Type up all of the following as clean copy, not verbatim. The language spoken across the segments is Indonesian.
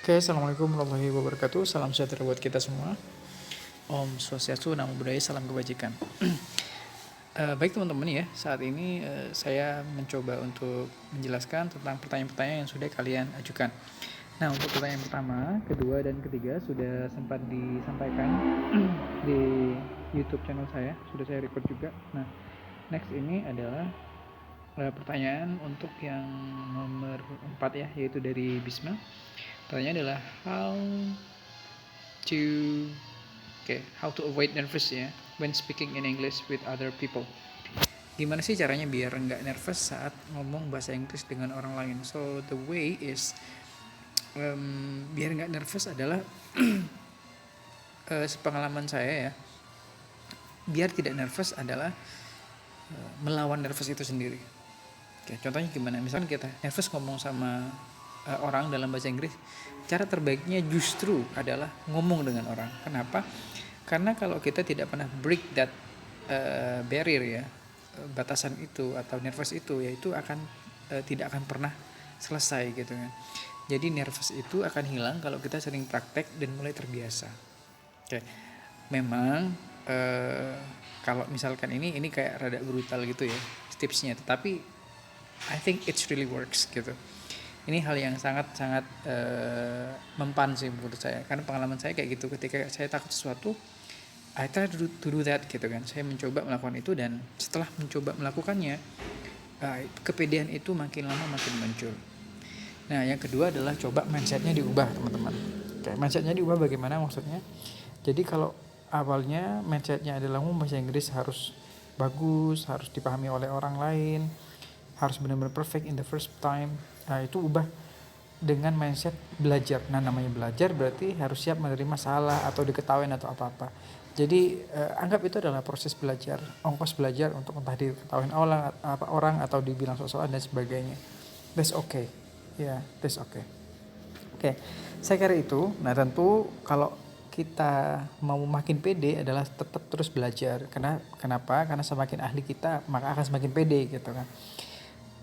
Oke, assalamualaikum warahmatullahi wabarakatuh. Salam sejahtera buat kita semua. Om Swastiastu, Namo Buddhaya, salam kebajikan. Baik teman-teman ya, saat ini saya mencoba untuk menjelaskan tentang pertanyaan-pertanyaan yang sudah kalian ajukan. Nah, untuk pertanyaan pertama, kedua, dan ketiga sudah sempat disampaikan di YouTube channel saya, sudah saya record juga. Nah, next ini adalah pertanyaan untuk yang nomor 4 ya, yaitu dari Bisma. Pertanyaannya adalah to how to avoid nervous ya when speaking in English with other people. Gimana sih caranya biar nggak nervous saat ngomong bahasa Inggris dengan orang lain? So the way is biar nggak nervous adalah sepengalaman saya ya, biar tidak nervous adalah melawan nervous itu sendiri. Oke, contohnya gimana? Misalkan kita nervous ngomong sama orang dalam bahasa Inggris, cara terbaiknya justru adalah ngomong dengan orang. Kenapa? Karena kalau kita tidak pernah break that barrier ya, batasan itu atau nervous itu, yaitu akan tidak akan pernah selesai gitu kan. Jadi nervous itu akan hilang kalau kita sering praktek dan mulai terbiasa. Oke, memang kalau misalkan ini kayak rada brutal gitu ya tipsnya, tetapi I think it's really works gitu. Ini hal yang sangat-sangat mempan sih menurut saya, karena pengalaman saya kayak gitu. Ketika saya takut sesuatu, I try to do that gitu kan. Saya mencoba melakukan itu, dan setelah mencoba melakukannya, kepedean itu makin lama makin muncul. Nah, yang kedua adalah coba mindsetnya diubah teman-teman. Oke, mindsetnya diubah bagaimana maksudnya? Jadi kalau awalnya mindsetnya adalah bahasa Inggris harus bagus, harus dipahami oleh orang lain, harus benar-benar perfect in the first time. Nah, itu ubah dengan mindset belajar. Nah, namanya belajar berarti harus siap menerima salah atau diketawain atau apa-apa. Jadi anggap itu adalah proses belajar, ongkos belajar untuk entah diketawain orang atau dibilang soal dan sebagainya. That's okay. Ya, that's okay. Oke, saya kira itu. Nah, tentu kalau kita mau makin pede adalah tetap terus belajar. Kenapa? Karena semakin ahli kita, maka akan semakin pede gitu kan.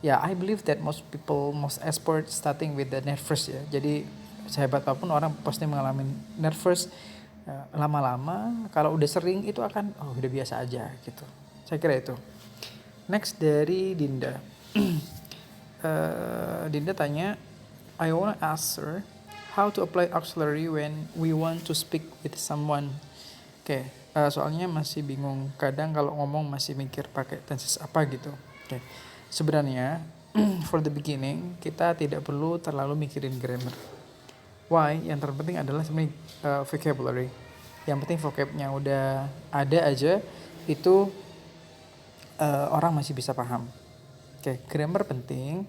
Ya, I believe that most expert starting with the nervous ya. Jadi sehebat apapun orang pasti mengalami nervous. Lama-lama kalau udah sering itu akan udah biasa aja gitu. Saya kira itu. Next dari Dinda. Dinda tanya, I wanna ask her how to apply auxiliary when we want to speak with someone. Oke, soalnya masih bingung. Kadang kalau ngomong masih mikir pakai tenses apa gitu. Oke. Sebenarnya for the beginning kita tidak perlu terlalu mikirin grammar. Why? Yang terpenting adalah sebenarnya vocabulary. Yang penting vocabnya udah ada aja, itu orang masih bisa paham. Oke, grammar penting,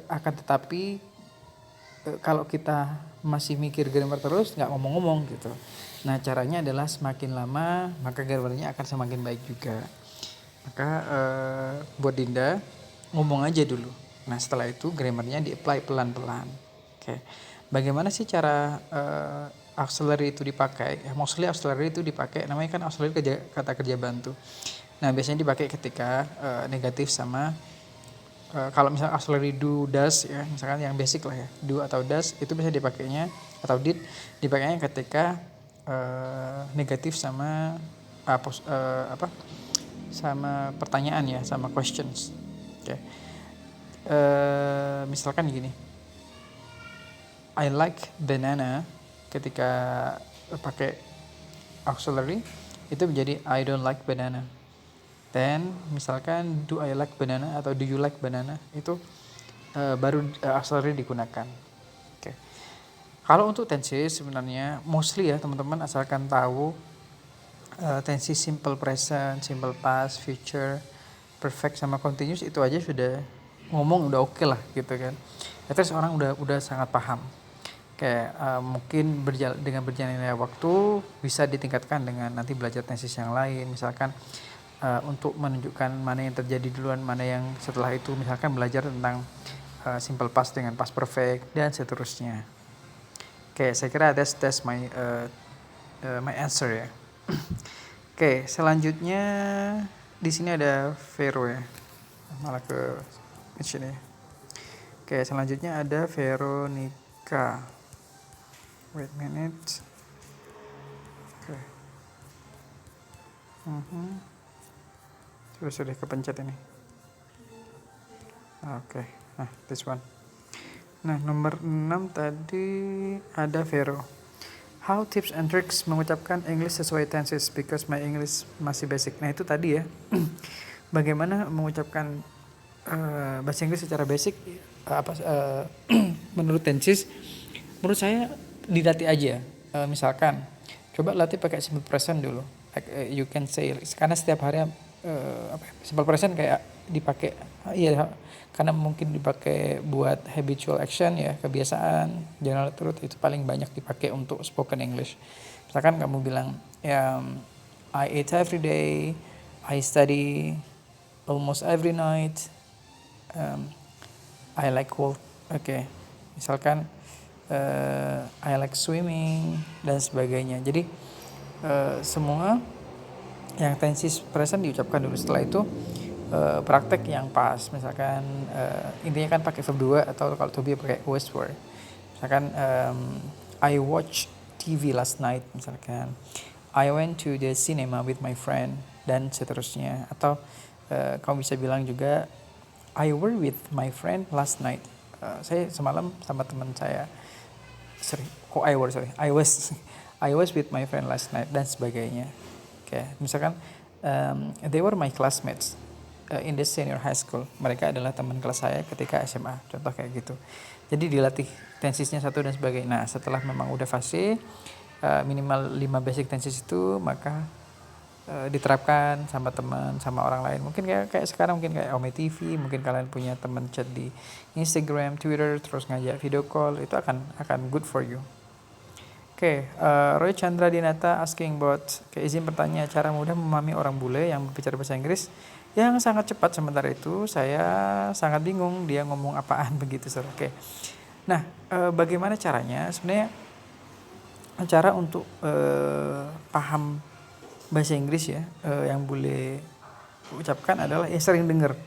akan tetapi kalau kita masih mikir grammar terus nggak ngomong-ngomong gitu. Nah, caranya adalah semakin lama maka grammarnya akan semakin baik juga. Maka buat Dinda, ngomong aja dulu. Nah, setelah itu grammarnya di-apply pelan-pelan. Oke. Bagaimana sih cara auxiliary itu dipakai? Mostly auxiliary itu dipakai, namanya kan auxiliary kata kerja bantu. Nah, biasanya dipakai ketika negatif sama kalau misalnya auxiliary do, does ya, misalkan yang basic lah ya, do atau does, itu bisa dipakainya, atau did, dipakainya ketika negatif sama sama pertanyaan ya, sama questions. Oke. Misalkan gini, I like banana, ketika pakai auxiliary itu menjadi I don't like banana. Then misalkan do I like banana atau do you like banana, itu baru auxiliary digunakan. Oke. Kalau untuk tenses sebenarnya mostly ya teman-teman, asalkan tahu tensi simple present, simple past, future, perfect sama continuous, itu aja sudah ngomong udah oke lah gitu kan. Terus orang udah sangat paham. Kayak mungkin dengan berjalannya waktu bisa ditingkatkan dengan nanti belajar tenses yang lain. Misalkan untuk menunjukkan mana yang terjadi duluan, mana yang setelah itu. Misalkan belajar tentang simple past dengan past perfect dan seterusnya. Oke, saya kira that's my answer ya. Oke, selanjutnya di sini ada Vero ya. Malah ke sini. Oke, selanjutnya ada Veronica. Wait minute. Oke. Sudah kepencet ini. Oke. Nah, this one. Nah, nomor 6 tadi ada Vero. How tips and tricks mengucapkan English sesuai tenses because my English masih basic. Nah, itu tadi ya. Bagaimana mengucapkan bahasa Inggris secara basic menurut tenses? Menurut saya dilatih aja. Misalkan coba latih pakai simple present dulu. You can say karena setiap hari simple present kayak dipakai karena mungkin dipakai buat habitual action ya, kebiasaan, general truth itu paling banyak dipakai untuk spoken English. Misalkan kamu bilang I eat every day, I study almost every night, I like walk. Misalkan I like swimming dan sebagainya. Jadi semua yang tenses present diucapkan dulu, setelah itu praktek yang pas. Misalkan intinya kan pakai verb 2 atau kalau to be pakai was were. Misalkan I watch TV last night, misalkan I went to the cinema with my friend dan seterusnya. Atau kamu bisa bilang juga I were with my friend last night. Saya semalam sama teman saya. I was with my friend last night dan sebagainya. Misalkan they were my classmates in the senior high school. Mereka adalah teman kelas saya ketika SMA. Contoh kayak gitu. Jadi dilatih tensesnya satu dan sebagainya. Nah, setelah memang udah fase minimal 5 basic tenses itu, maka diterapkan sama teman, sama orang lain. Mungkin kayak sekarang mungkin kayak Ome TV, mungkin kalian punya teman chat di Instagram, Twitter, terus ngajak video call, itu akan good for you. Roy Chandra Dinata asking about, izin bertanya, cara mudah memahami orang bule yang berbicara bahasa Inggris yang sangat cepat, sementara itu saya sangat bingung dia ngomong apaan begitu, Sir. Nah, bagaimana caranya? Sebenarnya cara untuk paham bahasa Inggris ya, yang boleh ucapkan adalah sering dengar,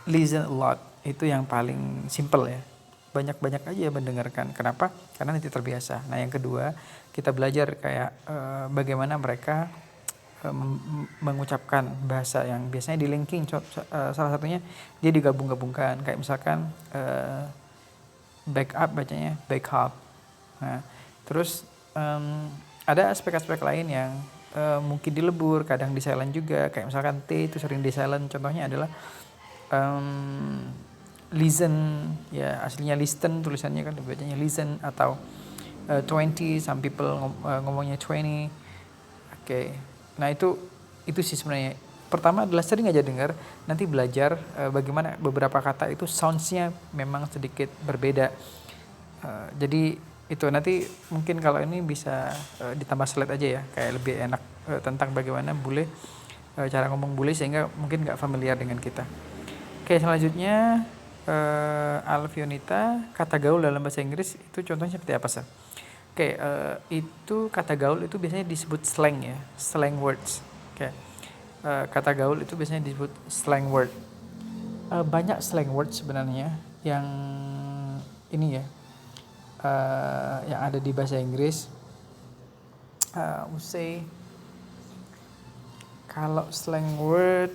listen a lot, itu yang paling simple ya. Banyak-banyak aja mendengarkan. Kenapa? Karena nanti terbiasa. Nah, yang kedua, kita belajar kayak bagaimana mereka mengucapkan bahasa yang biasanya di linking. Salah satunya dia digabung-gabungkan. Kayak misalkan back up bacanya back up. Nah, terus ada aspek-aspek lain yang mungkin dilebur, kadang di silent juga. Kayak misalkan T itu sering di silent. Contohnya adalah listen, ya aslinya listen, tulisannya kan bacanya listen, atau 20, some people ngomongnya 20. Nah itu sih sebenarnya. Pertama adalah sering aja dengar, nanti belajar bagaimana beberapa kata itu soundsnya memang sedikit berbeda. Jadi itu nanti mungkin kalau ini bisa ditambah slide aja ya, kayak lebih enak tentang bagaimana bule, cara ngomong bule sehingga mungkin nggak familiar dengan kita. Selanjutnya Alfionita, kata gaul dalam bahasa Inggris itu contohnya seperti apa sih? Itu kata gaul itu biasanya disebut slang ya, slang words. Kata gaul itu biasanya disebut slang word. Banyak slang words sebenarnya yang ini ya, yang ada di bahasa Inggris. Say kalau slang word